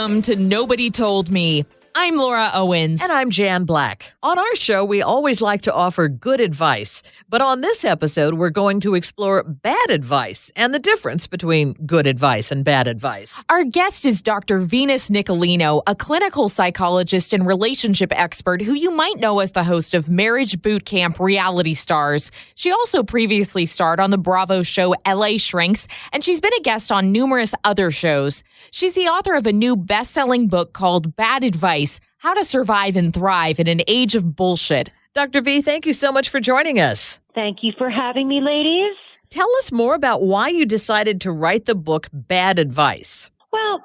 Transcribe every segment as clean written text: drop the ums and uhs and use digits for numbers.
Welcome to Nobody Told Me. I'm Laura Owens. And I'm Jan Black. On our show, we always like to offer good advice. But on this episode, we're going to explore bad advice and the difference between good advice and bad advice. Our guest is Dr. Venus Nicolino, a clinical psychologist and relationship expert who you might know as the host of Marriage Boot Camp Reality Stars. She also previously starred on the Bravo show LA Shrinks, and she's been a guest on numerous other shows. She's the author of a new best-selling book called Bad Advice: How to Survive and Thrive in an Age of Bullshit. Dr. V, thank you so much for joining us. Thank you for having me, ladies. Tell us more about why you decided to write the book Bad Advice. Well,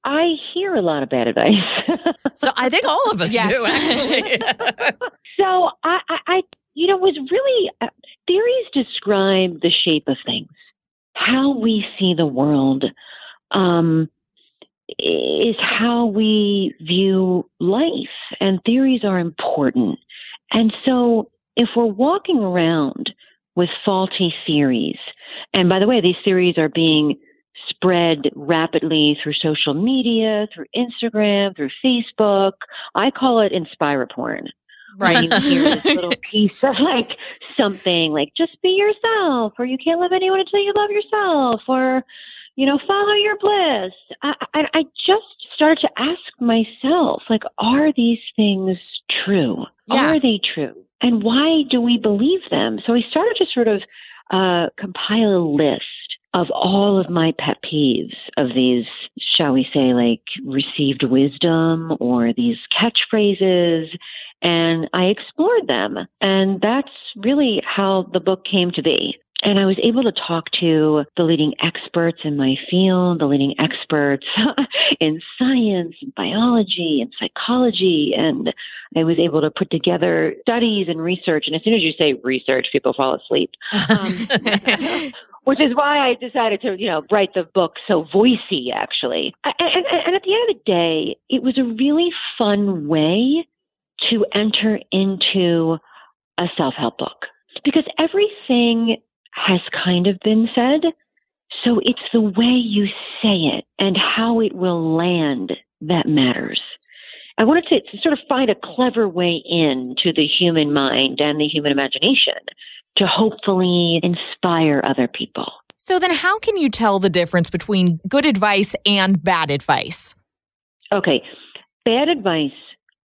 I hear a lot of bad advice. So I think all of us Yes. do, actually. So was really theories describe the shape of things, how we see the world. Is how we view life, and theories are important. And so if we're walking around with faulty theories, and by the way, these theories are being spread rapidly through social media, through Instagram, through Facebook. I call it Inspira porn. Right. You hear this little piece of something like, just be yourself, or you can't love anyone until you love yourself, or follow your bliss. I just started to ask myself, are these things true? Yeah. Are they true? And why do we believe them? So I started to sort of compile a list of all of my pet peeves of these, shall we say, received wisdom or these catchphrases. And I explored them. And that's really how the book came to be. And I was able to talk to the leading experts in my field, the leading experts in science, and biology, and psychology. And I was able to put together studies and research. And as soon as you say research, people fall asleep. Which is why I decided to, write the book so voicey, actually. And at the end of the day, it was a really fun way to enter into a self-help book. Because everything has kind of been said. So it's the way you say it and how it will land that matters. I wanted to sort of find a clever way into the human mind and the human imagination to hopefully inspire other people. So then how can you tell the difference between good advice and bad advice? Okay. Bad advice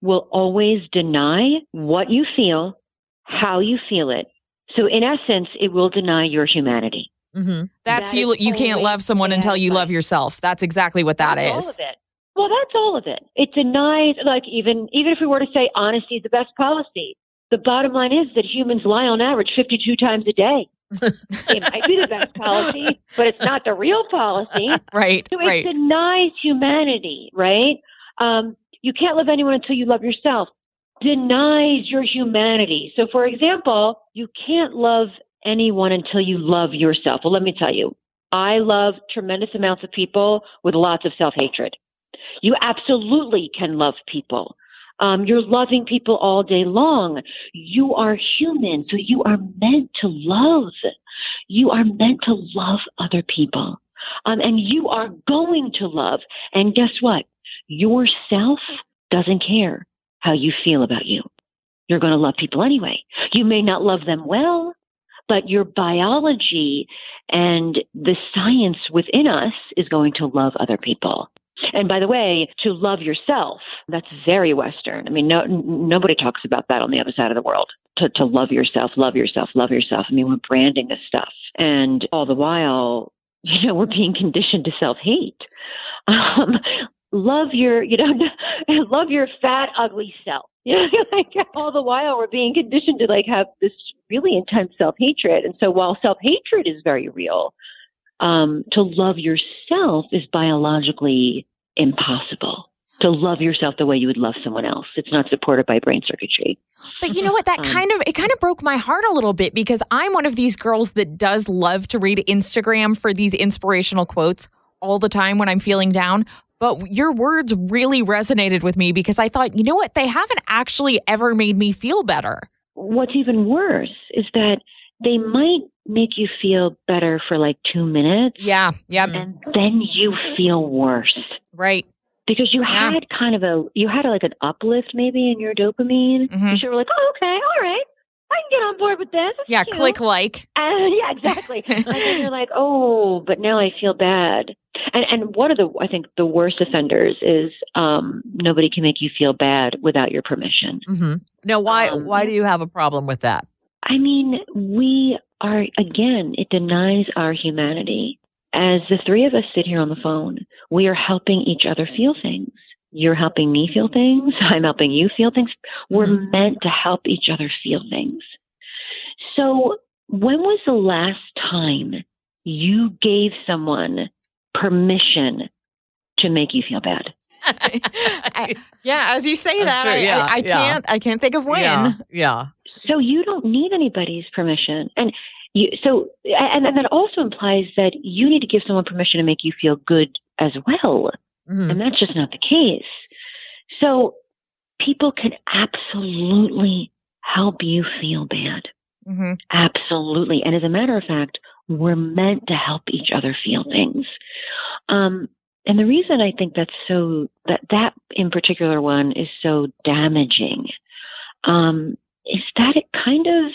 will always deny what you feel, how you feel it. So in essence, it will deny your humanity. Mm-hmm. That's That you. is You can't love someone until you love advice. yourself. That's exactly what that That's is. all of it. Well, that's all of it. It denies, even if we were to say honesty is the best policy, the bottom line is that humans lie on average 52 times a day. It might be the best policy, but it's not the real policy. Right. So it Right. denies humanity, right? You can't love anyone until you love yourself. Denies your humanity. So, for example, you can't love anyone until you love yourself. Well, let me tell you, I love tremendous amounts of people with lots of self-hatred. You absolutely can love people. You're loving people all day long. You are human, so you are meant to love. You are meant to love other people. And you are going to love. And guess what? Yourself doesn't care how you feel about you. You're going to love people anyway. You may not love them well, but your biology and the science within us is going to love other people. And by the way, to love yourself, that's very Western. I mean, nobody talks about that on the other side of the world. To love yourself, love yourself, love yourself. I mean, we're branding this stuff. And all the while, we're being conditioned to self-hate. Love your fat, ugly self. All the while we're being conditioned to have this really intense self-hatred. And so while self-hatred is very real, to love yourself is biologically impossible. To love yourself the way you would love someone else. It's not supported by brain circuitry. But you know what? That kind of broke my heart a little bit, because I'm one of these girls that does love to read Instagram for these inspirational quotes all the time when I'm feeling down. But your words really resonated with me, because I thought, you know what? They haven't actually ever made me feel better. What's even worse is that they might make you feel better for 2 minutes. Yeah. And then you feel worse. Right. because you had like an uplift maybe in your dopamine. Mm-hmm. You sort of like, oh, okay, all right, I can get on board with this. That's Yeah, cute. click like. Yeah, exactly. And then you're like, oh, but now I feel bad. And one of I think the worst offenders is nobody can make you feel bad without your permission. Mm-hmm. Now, why do you have a problem with that? I mean, we are, again, it denies our humanity. As the three of us sit here on the phone, we are helping each other feel things. You're helping me feel things. I'm helping you feel things. We're meant to help each other feel things. So when was the last time you gave someone permission to make you feel bad? As you say That's that, true. Yeah, I can't think of when. Yeah. So you don't need anybody's permission. And that also implies that you need to give someone permission to make you feel good as well. Mm-hmm. And that's just not the case. So people can absolutely help you feel bad. Mm-hmm. Absolutely. And as a matter of fact, we're meant to help each other feel things. And the reason I think that's that in particular one is so damaging, is that it kind of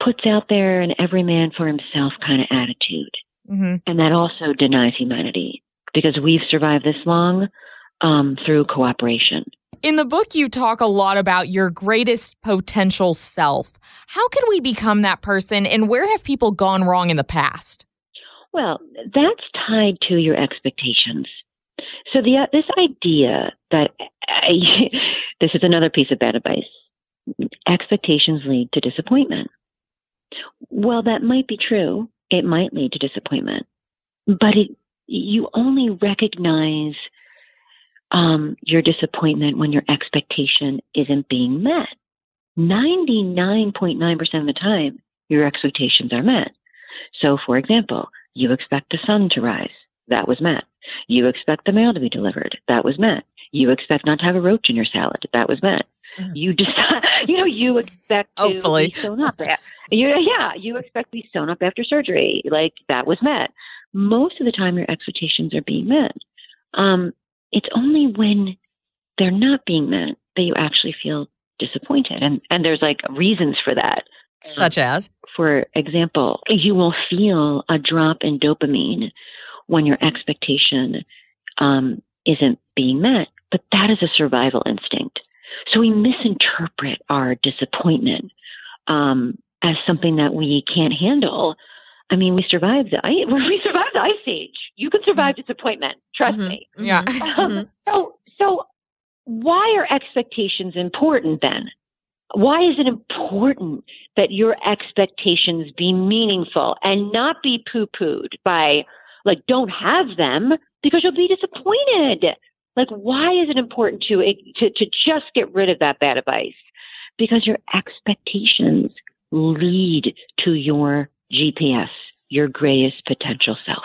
puts out there an every man for himself kind of attitude. Mm-hmm. And that also denies humanity, because we've survived this long through cooperation. In the book, you talk a lot about your greatest potential self. How can we become that person, and where have people gone wrong in the past? Well, that's tied to your expectations. So this idea that this is another piece of bad advice. Expectations lead to disappointment. Well, that might be true. It might lead to disappointment, but you only recognize your disappointment when your expectation isn't being met. 99.9% of the time, your expectations are met. So, for example, you expect the sun to rise. That was met. You expect the mail to be delivered. That was met. You expect not to have a roach in your salad. That was met. You decide, you expect to Hopefully. be sewn up. You expect to be sewn up after surgery. Like, that was met. Most of the time, your expectations are being met. It's only when they're not being met that you actually feel disappointed. And there's like reasons for that. Such as? For example, you will feel a drop in dopamine when your expectation isn't being met. But that is a survival instinct. So we misinterpret our disappointment as something that we can't handle. I mean, we survived the ice age. You can survive disappointment. Trust me. Yeah. So why are expectations important then? Why is it important that your expectations be meaningful and not be poo-pooed by, like, don't have them because you'll be disappointed? Like, why is it important to just get rid of that bad advice? Because your expectations lead to your GPS, your greatest potential self.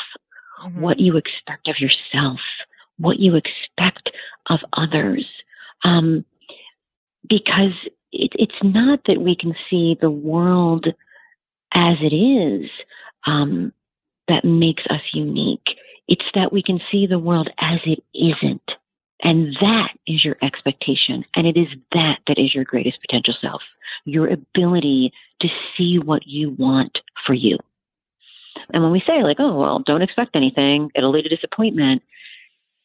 Mm-hmm. What you expect of yourself, what you expect of others. Because it's not that we can see the world as it is that makes us unique. It's that we can see the world as it isn't. And that is your expectation. And it is that is your greatest potential self. Your ability to see what you want for you. And when we say, like, oh, well, don't expect anything, it'll lead to disappointment.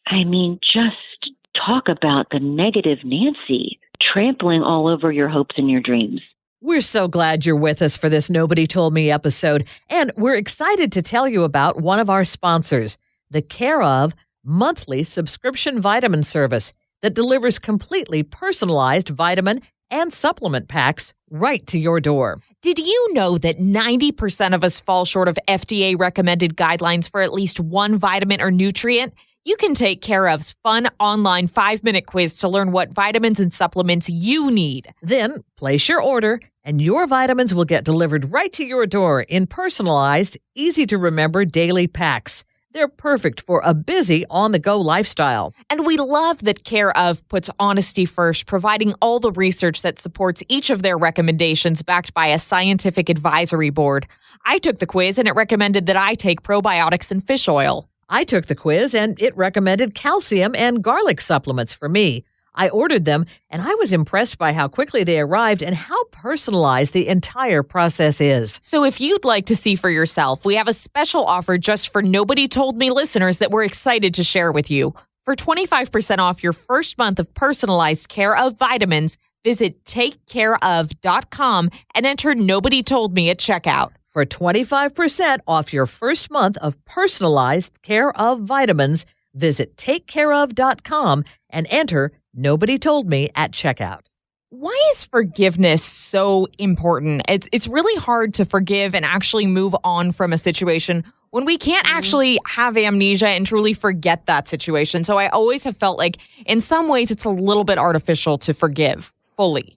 I mean, just talk about the negative Nancy trampling all over your hopes and your dreams. We're so glad you're with us for this Nobody Told Me episode. And we're excited to tell you about one of our sponsors, the Care Of monthly subscription vitamin service that delivers completely personalized vitamin and supplement packs right to your door. Did you know that 90% of us fall short of FDA recommended guidelines for at least one vitamin or nutrient? You can take Care Of's fun online 5-minute quiz to learn what vitamins and supplements you need. Then place your order and your vitamins will get delivered right to your door in personalized, easy to remember daily packs. They're perfect for a busy, on-the-go lifestyle. And we love that Care Of puts honesty first, providing all the research that supports each of their recommendations backed by a scientific advisory board. I took the quiz and it recommended that I take probiotics and fish oil. I took the quiz and it recommended calcium and garlic supplements for me. I ordered them and I was impressed by how quickly they arrived and how personalized the entire process is. So if you'd like to see for yourself, we have a special offer just for Nobody Told Me listeners that we're excited to share with you. For 25% off your first month of personalized Care of vitamins, visit takecareof.com and enter Nobody Told Me at checkout. For 25% off your first month of personalized Care of vitamins, visit takecareof.com and enter Nobody Told Me at checkout. Why is forgiveness so important? It's really hard to forgive and actually move on from a situation when we can't actually have amnesia and truly forget that situation. So I always have felt like in some ways it's a little bit artificial to forgive fully.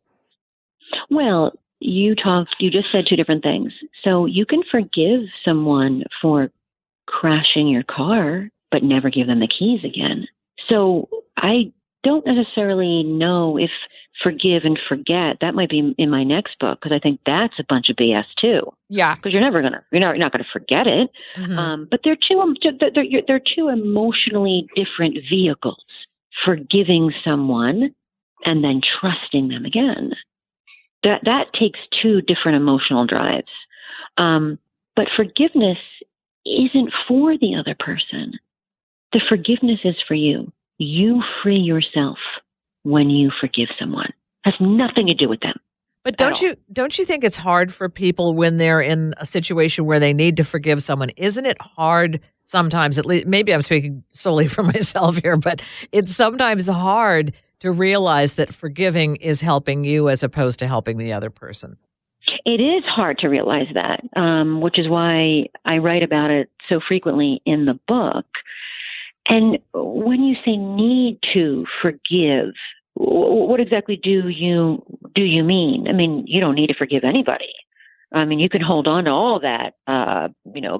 Well, you just said two different things. So you can forgive someone for crashing your car, but never give them the keys again. So I don't necessarily know if forgive and forget, that might be in my next book, because I think that's a bunch of BS too. Yeah. Because you're not going to forget it. Mm-hmm. But they're two emotionally different vehicles. Forgiving someone and then trusting them again. That takes two different emotional drives. But forgiveness isn't for the other person. The forgiveness is for you. You free yourself when you forgive someone. Has nothing to do with them. But don't you think it's hard for people when they're in a situation where they need to forgive someone? Isn't it hard sometimes, at least, maybe I'm speaking solely for myself here, but it's sometimes hard to realize that forgiving is helping you as opposed to helping the other person? It is hard to realize that, which is why I write about it so frequently in the book. And when you say need to forgive, what exactly do you mean? I mean, you don't need to forgive anybody. I mean, you can hold on to all that,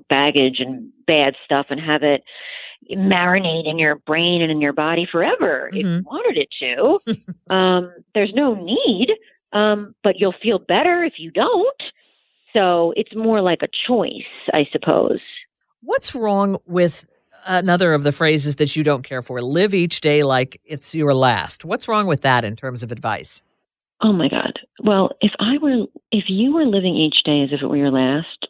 baggage and bad stuff and have it marinate in your brain and in your body forever if you wanted it to. There's no need, but you'll feel better if you don't. So it's more like a choice, I suppose. What's wrong with another of the phrases that you don't care for? Live each day like it's your last. What's wrong with that in terms of advice? Oh my God. Well, if you were living each day as if it were your last,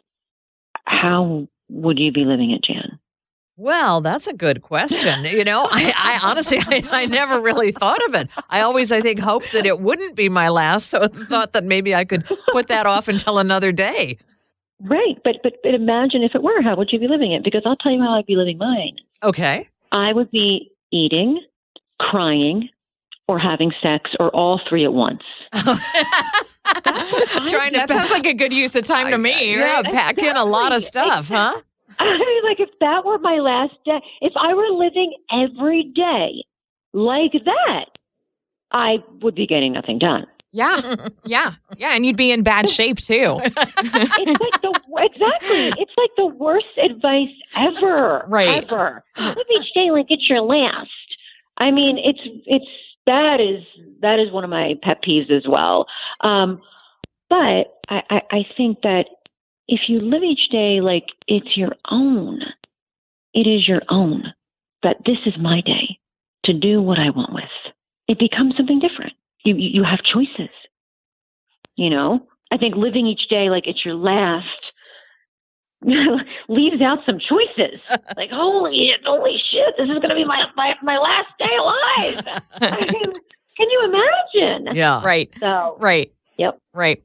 how would you be living it, Jan? Well, that's a good question. I honestly, I never really thought of it. I think, hoped that it wouldn't be my last. So I thought that maybe I could put that off until another day. Right. But imagine if it were, how would you be living it? Because I'll tell you how I'd be living mine. Okay. I would be eating, crying, or having sex, or all three at once. That sounds like a good use of time to me. Yeah, Right? pack in a lot of stuff, huh? I mean, like, if that were my last day, if I were living every day like that, I would be getting nothing done. Yeah. And you'd be in bad shape too. Exactly. It's like the worst advice ever. Right. Ever. Live each day like it's your last. I mean, that is one of my pet peeves as well. But I think that if you live each day like it's your own, it is your own. That this is my day to do what I want with. It becomes something different. You have choices. I think living each day like it's your last leaves out some choices. Like, holy shit, this is going to be my last day alive. I mean, can you imagine? Yeah. Right. So, right. Yep. Right.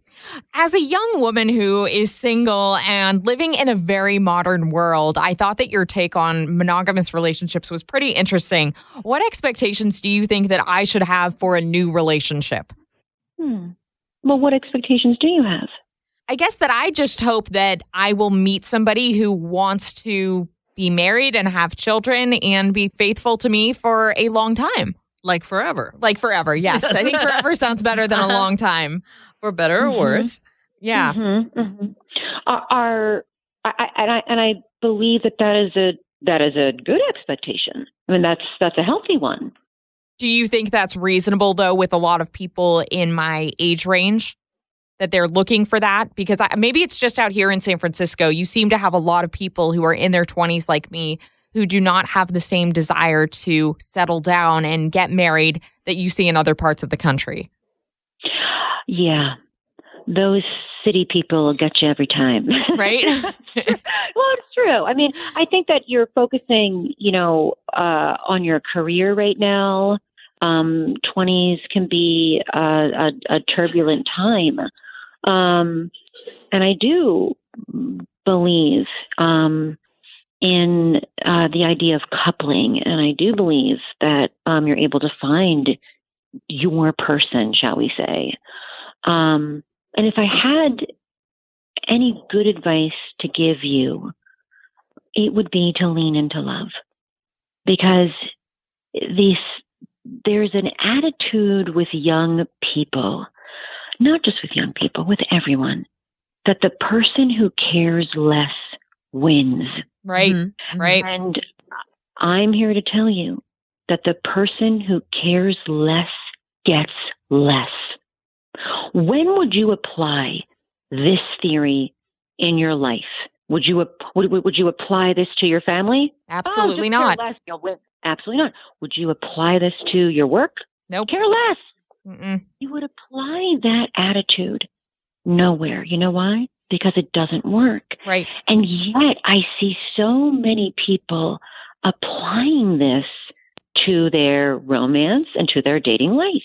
As a young woman who is single and living in a very modern world, I thought that your take on monogamous relationships was pretty interesting. What expectations do you think that I should have for a new relationship? Well, what expectations do you have? I guess that I just hope that I will meet somebody who wants to be married and have children and be faithful to me for a long time. Like forever. Like forever, yes. I think forever sounds better than a long time. For better or worse. Yeah. I believe that is a good expectation. I mean, that's a healthy one. Do you think that's reasonable, though, with a lot of people in my age range, that they're looking for that? Because maybe it's just out here in San Francisco. You seem to have a lot of people who are in their 20s like me who do not have the same desire to settle down and get married that you see in other parts of the country. Yeah. Those city people will get you every time. Right? Well, it's true. I mean, I think that you're focusing, on your career right now. 20s can be a turbulent time. And I do believe in the idea of coupling. And I do believe that you're able to find your person, shall we say. And if I had any good advice to give you, it would be to lean into love. Because there's an attitude with young people, not just with young people, with everyone, that the person who cares less wins. Right, right. And I'm here to tell you that the person who cares less gets less. When would you apply this theory in your life? Would you apply this to your family? Absolutely not. Care less, you'll win. Absolutely not. Would you apply this to your work? Nope. Care less. Mm-mm. You would apply that attitude nowhere. You know why? Because it doesn't work. Right. And yet I see so many people applying this to their romance and to their dating life.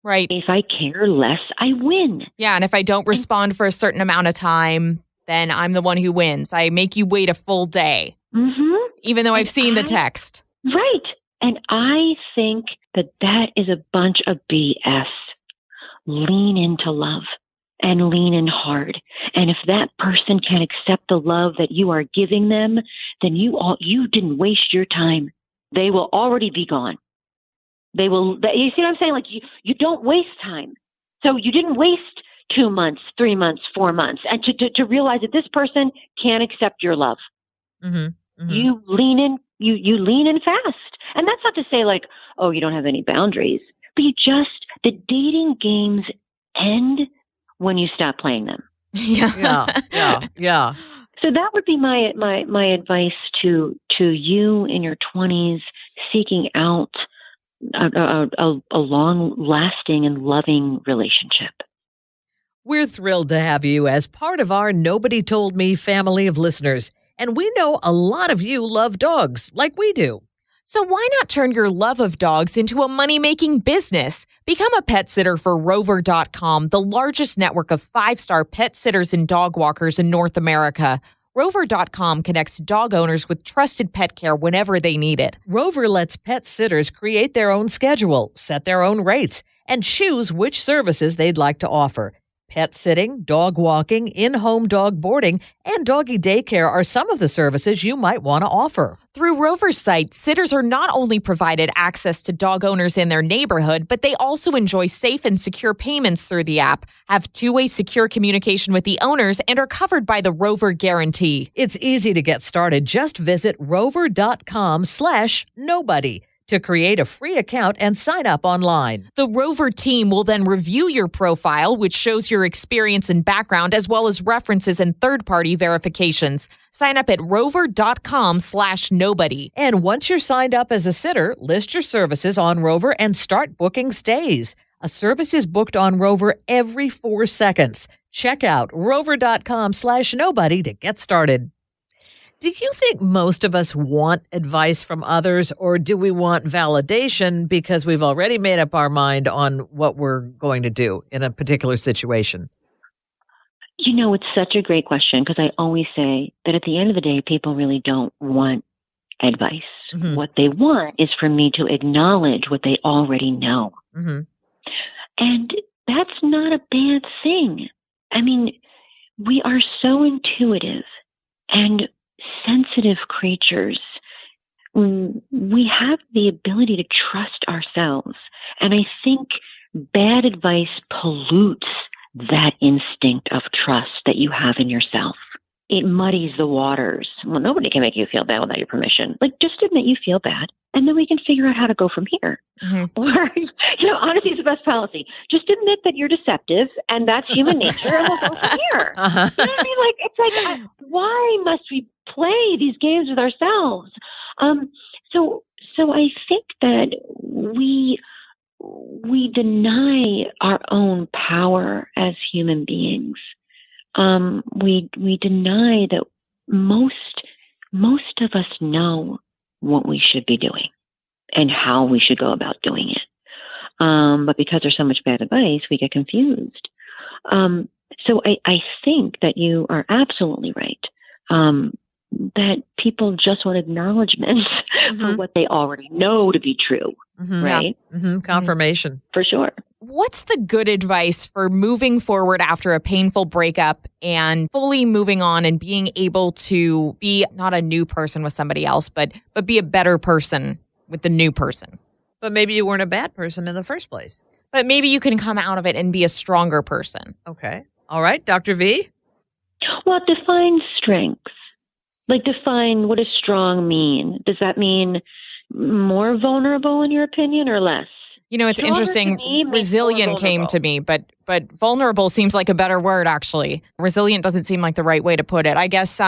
Right. If I care less, I win. Yeah. And if I don't respond for a certain amount of time, then I'm the one who wins. I make you wait a full day, even though I've seen the text. Right. And I think that is a bunch of BS. Lean into love and lean in hard. And if that person can accept the love that you are giving them, then you didn't waste your time. They will already be gone. You see what I'm saying? Like you don't waste time. So you didn't waste 2 months, 3 months, 4 months, and to realize that this person can't accept your love. You lean in, you lean in fast. And that's not to say like, oh, you don't have any boundaries, but the dating games end when you stop playing them. Yeah. So that would be my advice to you in your 20s, seeking out a long-lasting and loving relationship. We're thrilled to have you as part of our Nobody Told Me family of listeners. And we know a lot of you love dogs like we do. So why not turn your love of dogs into a money-making business? Become a pet sitter for Rover.com, the largest network of 5-star pet sitters and dog walkers in North America. Rover.com connects dog owners with trusted pet care whenever they need it. Rover lets pet sitters create their own schedule, set their own rates, and choose which services they'd like to offer. Pet sitting, dog walking, in-home dog boarding, and doggy daycare are some of the services you might want to offer. Through Rover's site, sitters are not only provided access to dog owners in their neighborhood, but they also enjoy safe and secure payments through the app, have two-way secure communication with the owners, and are covered by the Rover Guarantee. It's easy to get started. Just visit rover.com/nobody. to create a free account and sign up online. The Rover team will then review your profile, which shows your experience and background, as well as references and third-party verifications. Sign up at rover.com/nobody. And once you're signed up as a sitter, list your services on Rover and start booking stays. A service is booked on Rover every 4 seconds. Check out rover.com/nobody to get started. Do you think most of us want advice from others, or do we want validation because we've already made up our mind on what we're going to do in a particular situation? You know, it's such a great question because I always say that at the end of the day, people really don't want advice. Mm-hmm. What they want is for me to acknowledge what they already know. Mm-hmm. And that's not a bad thing. I mean, we are so intuitive and sensitive creatures. We have the ability to trust ourselves. And I think bad advice pollutes that instinct of trust that you have in yourself. It muddies the waters. Well, nobody can make you feel bad without your permission. Like, just admit you feel bad, and then we can figure out how to go from here. Mm-hmm. Or, honesty is the best policy. Just admit that you're deceptive, and that's human nature, and we'll go from here. Uh-huh. You know what I mean? Like, it's like, why must we play these games with ourselves? So I think that we deny our own power as human beings. We deny that most of us know what we should be doing and how we should go about doing it. But because there's so much bad advice, we get confused. So I think that you are absolutely right. That people just want acknowledgement for what they already know to be true, right? Yeah. Confirmation. For sure. What's the good advice for moving forward after a painful breakup and fully moving on and being able to be not a new person with somebody else, but be a better person with the new person? But maybe you weren't a bad person in the first place. But maybe you can come out of it and be a stronger person. Okay. All right, Dr. V? Well, define strengths. Like, define, what does strong mean? Does that mean more vulnerable in your opinion or less? You know, it's Stronger interesting. Resilient came to me, but vulnerable seems like a better word, actually. Resilient doesn't seem like the right way to put it. I guess,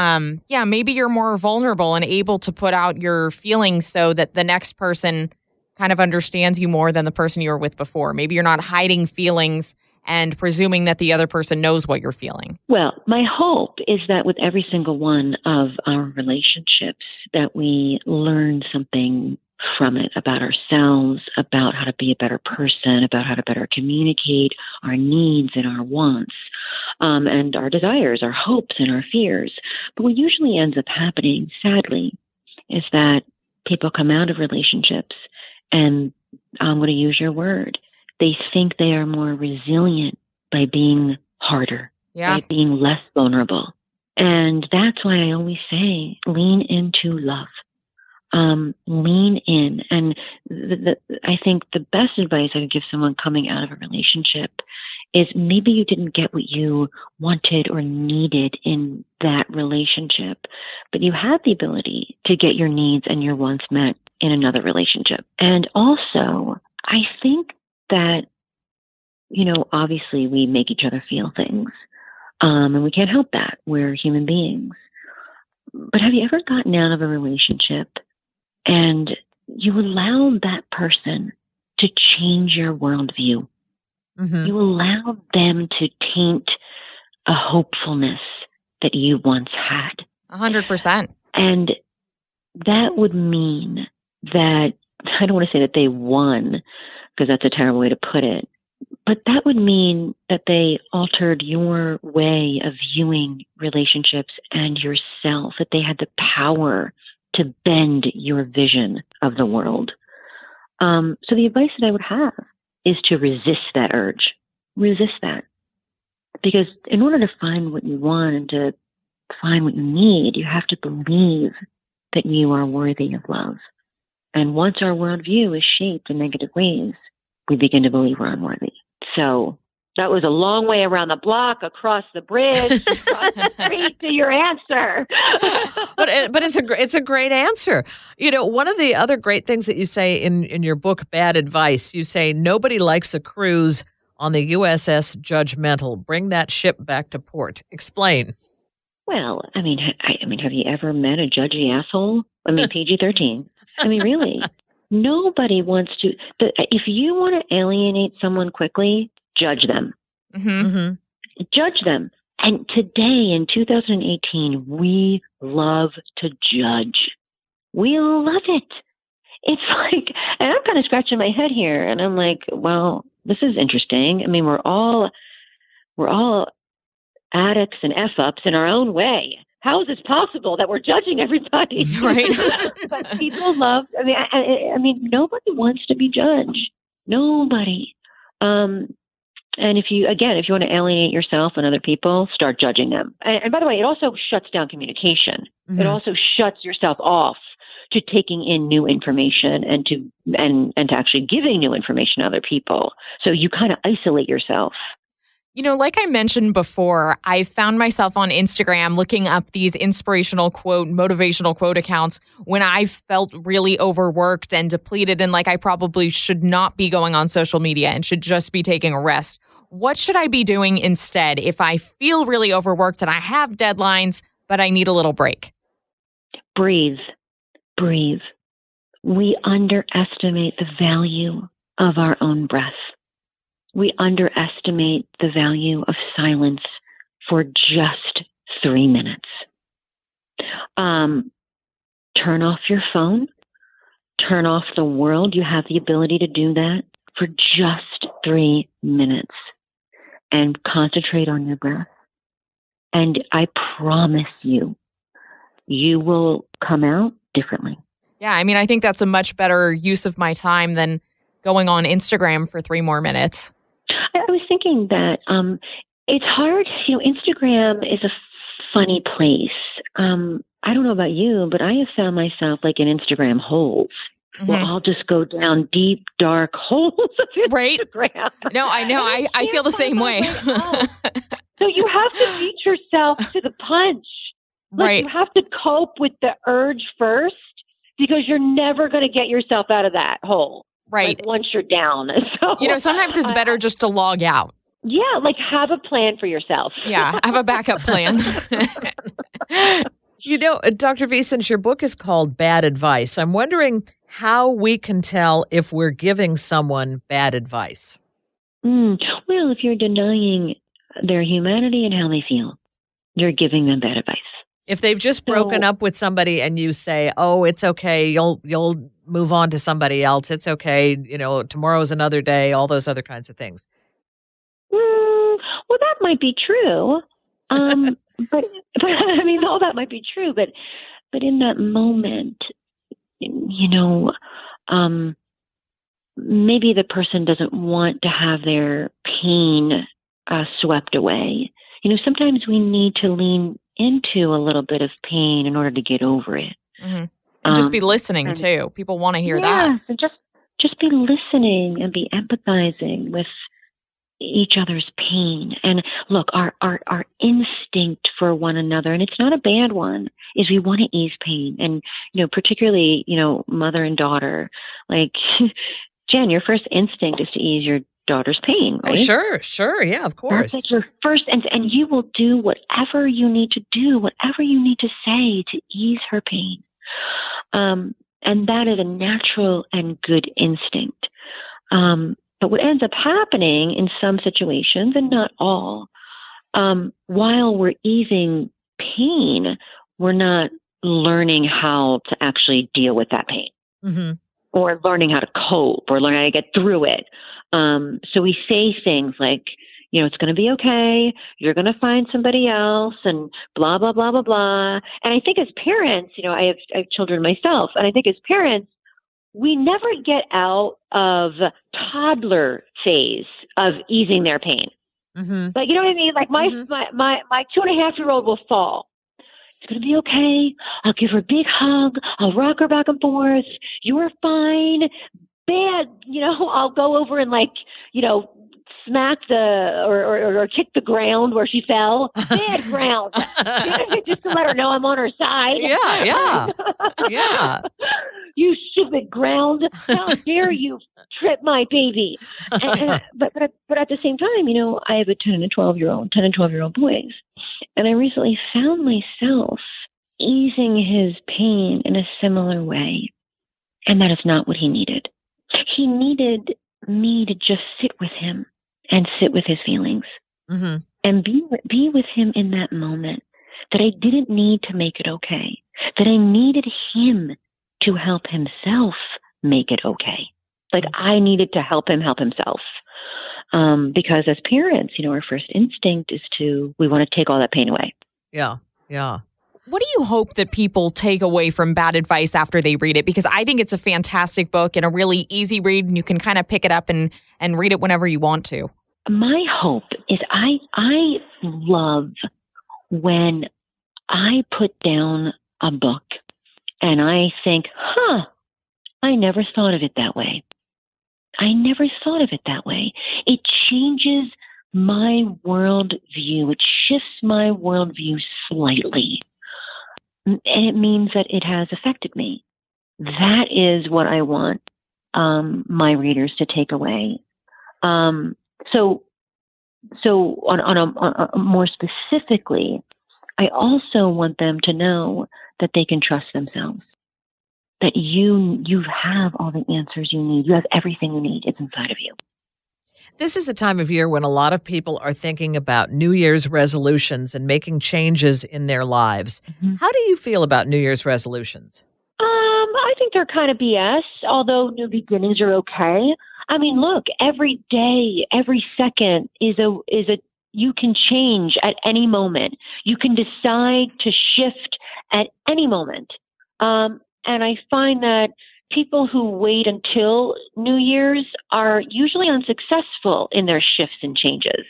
maybe you're more vulnerable and able to put out your feelings so that the next person kind of understands you more than the person you were with before. Maybe you're not hiding feelings and presuming that the other person knows what you're feeling. Well, my hope is that with every single one of our relationships, that we learn something from it about ourselves, about how to be a better person, about how to better communicate our needs and our wants, and our desires, our hopes and our fears. But what usually ends up happening, sadly, is that people come out of relationships and, I'm going to use your word, they think they are more resilient by being harder, by being less vulnerable. And that's why I always say, lean into love. Lean in. And I think the best advice I could give someone coming out of a relationship is maybe you didn't get what you wanted or needed in that relationship, but you had the ability to get your needs and your wants met in another relationship. And also, I think that, obviously we make each other feel things, and we can't help that. We're human beings. But have you ever gotten out of a relationship and you allowed that person to change your worldview? You allowed them to taint a hopefulness that you once had. 100%. And that would mean that, I don't want to say that they won, because that's a terrible way to put it, but that would mean that they altered your way of viewing relationships and yourself, that they had the power to bend your vision of the world. So the advice that I would have is to resist that urge. Resist that. Because in order to find what you want and to find what you need, you have to believe that you are worthy of love. And once our worldview is shaped in negative ways, we begin to believe we're unworthy. So that was a long way around the block, across the bridge, across the street to your answer. but it's a great answer. One of the other great things that you say in your book, Bad Advice, you say nobody likes a cruise on the USS Judgmental. Bring that ship back to port. Explain. Well, I mean, have you ever met a judgy asshole? PG-13. Really. Nobody wants to. If you want to alienate someone quickly, judge them. Judge them. And today, in 2018, we love to judge. We love it. It's like, and I'm kind of scratching my head here, and I'm like, well, this is interesting. We're all addicts and F-ups in our own way. How is this possible that we're judging everybody? Right. But people love, nobody wants to be judged. Nobody. And if you want to alienate yourself and other people, start judging them. And by the way, it also shuts down communication. It also shuts yourself off to taking in new information and to actually giving new information to other people. So you kind of isolate yourself. Like I mentioned before, I found myself on Instagram looking up these inspirational quote, motivational quote accounts when I felt really overworked and depleted and like I probably should not be going on social media and should just be taking a rest. What should I be doing instead if I feel really overworked and I have deadlines, but I need a little break? Breathe. breathe. We underestimate the value of our own breath. We underestimate the value of silence for just 3 minutes. Turn off your phone. Turn off the world. You have the ability to do that for just 3 minutes and concentrate on your breath. And I promise you, you will come out differently. Yeah, I mean, I think that's a much better use of my time than going on Instagram for 3 more minutes. I was thinking that it's hard. Instagram is a funny place. I don't know about you, but I have found myself like in Instagram holes. Mm-hmm. Well, I'll just go down deep, dark holes of Instagram. Right? No, I know. I feel the same way. So you have to beat yourself to the punch. Right. You have to cope with the urge first because you're never going to get yourself out of that hole. Right. Once you're down. So, sometimes it's better just to log out. Yeah, have a plan for yourself. Yeah, have a backup plan. Dr. V, since your book is called Bad Advice, I'm wondering how we can tell if we're giving someone bad advice. Well, if you're denying their humanity and how they feel, you're giving them bad advice. If they've just broken up with somebody and you say, "Oh, it's okay, you'll move on to somebody else. It's okay, tomorrow's another day," all those other kinds of things. Well, that might be true. But I mean, all that might be true. But in that moment, maybe the person doesn't want to have their pain swept away. Sometimes we need to lean into a little bit of pain in order to get over it. Mm-hmm. And just be listening too. People want to hear that. And just be listening and be empathizing with each other's pain. And look, our instinct for one another, and it's not a bad one, is we want to ease pain. And, particularly, mother and daughter, like, Jen, your first instinct is to ease your daughter's pain, right? Oh, sure. Yeah, of course. That's like your first, and you will do whatever you need to do, whatever you need to say to ease her pain. And that is a natural and good instinct. But what ends up happening in some situations, and not all, while we're easing pain, we're not learning how to actually deal with that pain. Mm-hmm. Or learning how to cope, or learning how to get through it. So we say things like, it's going to be okay. You're going to find somebody else, and blah, blah, blah, blah, blah. And I think as parents, I have children myself, and I think as parents, we never get out of toddler phase of easing their pain. Mm-hmm. Like, you know what I mean? Like my 2.5-year-old will fall. It's going to be okay. I'll give her a big hug. I'll rock her back and forth. You are fine. Bad, I'll go over and smack or kick the ground where she fell. Bad ground. Just to let her know I'm on her side. Yeah. You stupid ground. How dare you trip my baby? But at the same time, I have a 10 and 12-year-old boys. And I recently found myself easing his pain in a similar way. And that is not what he needed. He needed me to just sit with him and sit with his feelings. Mm-hmm. And be with him in that moment. That I didn't need to make it okay. That I needed him to help himself make it okay. Like I needed to help him help himself. Because as parents, our first instinct is we want to take all that pain away. Yeah. What do you hope that people take away from Bad Advice after they read it? Because I think it's a fantastic book and a really easy read, and you can kind of pick it up and read it whenever you want to. My hope is I love when I put down a book and I think, I never thought of it that way. I never thought of it that way. It changes my worldview. It shifts my worldview slightly. And it means that it has affected me. That is what I want my readers to take away. So on a more specifically, I also want them to know that they can trust themselves. that you have all the answers you need. You have everything you need. It's inside of you. This is a time of year when a lot of people are thinking about New Year's resolutions and making changes in their lives. Mm-hmm. How do you feel about New Year's resolutions? I think they're kind of BS, although new beginnings are okay. I mean, look, every day, every second is a you can change at any moment. You can decide to shift at any moment. And I find that people who wait until New Year's are usually unsuccessful in their shifts and changes.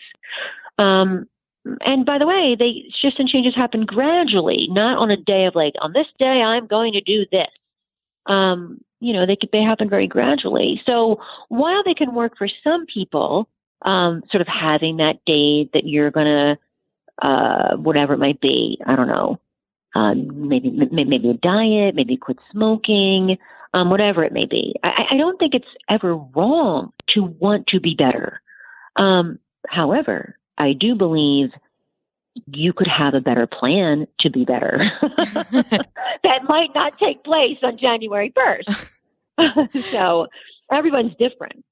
And by the way, shifts and changes happen gradually, not on a day of like, on this day, I'm going to do this. They happen very gradually. So while they can work for some people, sort of having that day that you're going to, whatever it might be, I don't know, maybe a diet, maybe quit smoking, whatever it may be. I don't think it's ever wrong to want to be better. However, I do believe you could have a better plan to be better. That might not take place on January 1st. So everyone's different.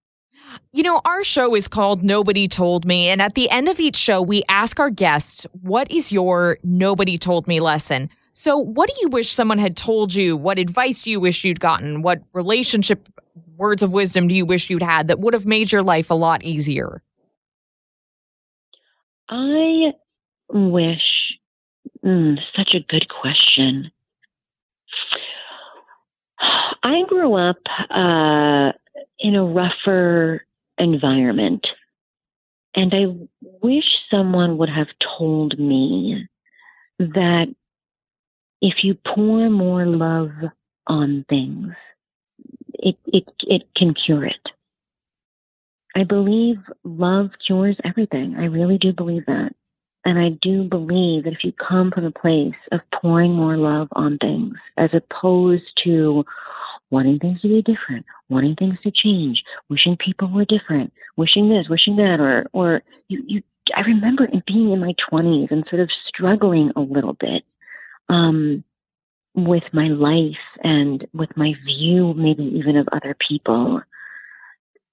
Our show is called Nobody Told Me. And at the end of each show, we ask our guests, what is your nobody told me lesson? So what do you wish someone had told you? What advice do you wish you'd gotten? What relationship words of wisdom do you wish you'd had that would have made your life a lot easier? I wish, such a good question. I grew up in a rougher environment, and I wish someone would have told me that if you pour more love on things, it can cure it. I believe love cures everything. I really do believe that. And I do believe that if you come from a place of pouring more love on things, as opposed to wanting things to be different, wanting things to change, wishing people were different, wishing this, wishing that, or I remember being in my 20s and sort of struggling a little bit with my life and with my view, maybe even of other people.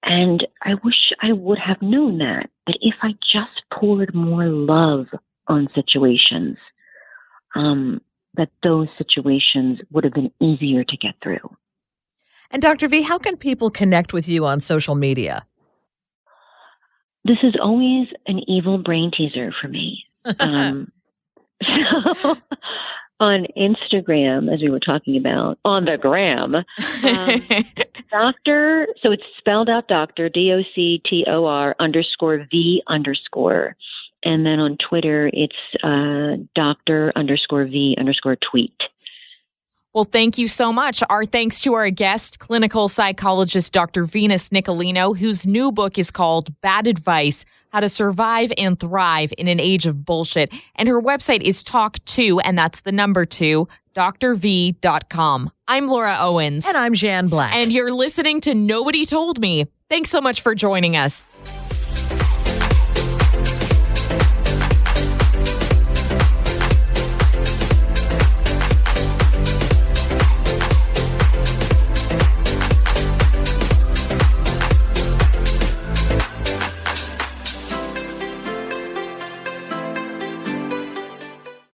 And I wish I would have known that if I just poured more love on situations, that those situations would have been easier to get through. And Dr. V, how can people connect with you on social media? This is always an evil brain teaser for me. So on Instagram, as we were talking about, on the gram, doctor, so it's spelled out doctor, DOCTOR _V_. And then on Twitter, it's doctor _V _tweet. Well, thank you so much. Our thanks to our guest, clinical psychologist Dr. Venus Nicolino, whose new book is called Bad Advice, How to Survive and Thrive in an Age of Bullshit. And her website is talk2, and that's the number 2, drv.com. I'm Laura Owens. And I'm Jan Black. And you're listening to Nobody Told Me. Thanks so much for joining us.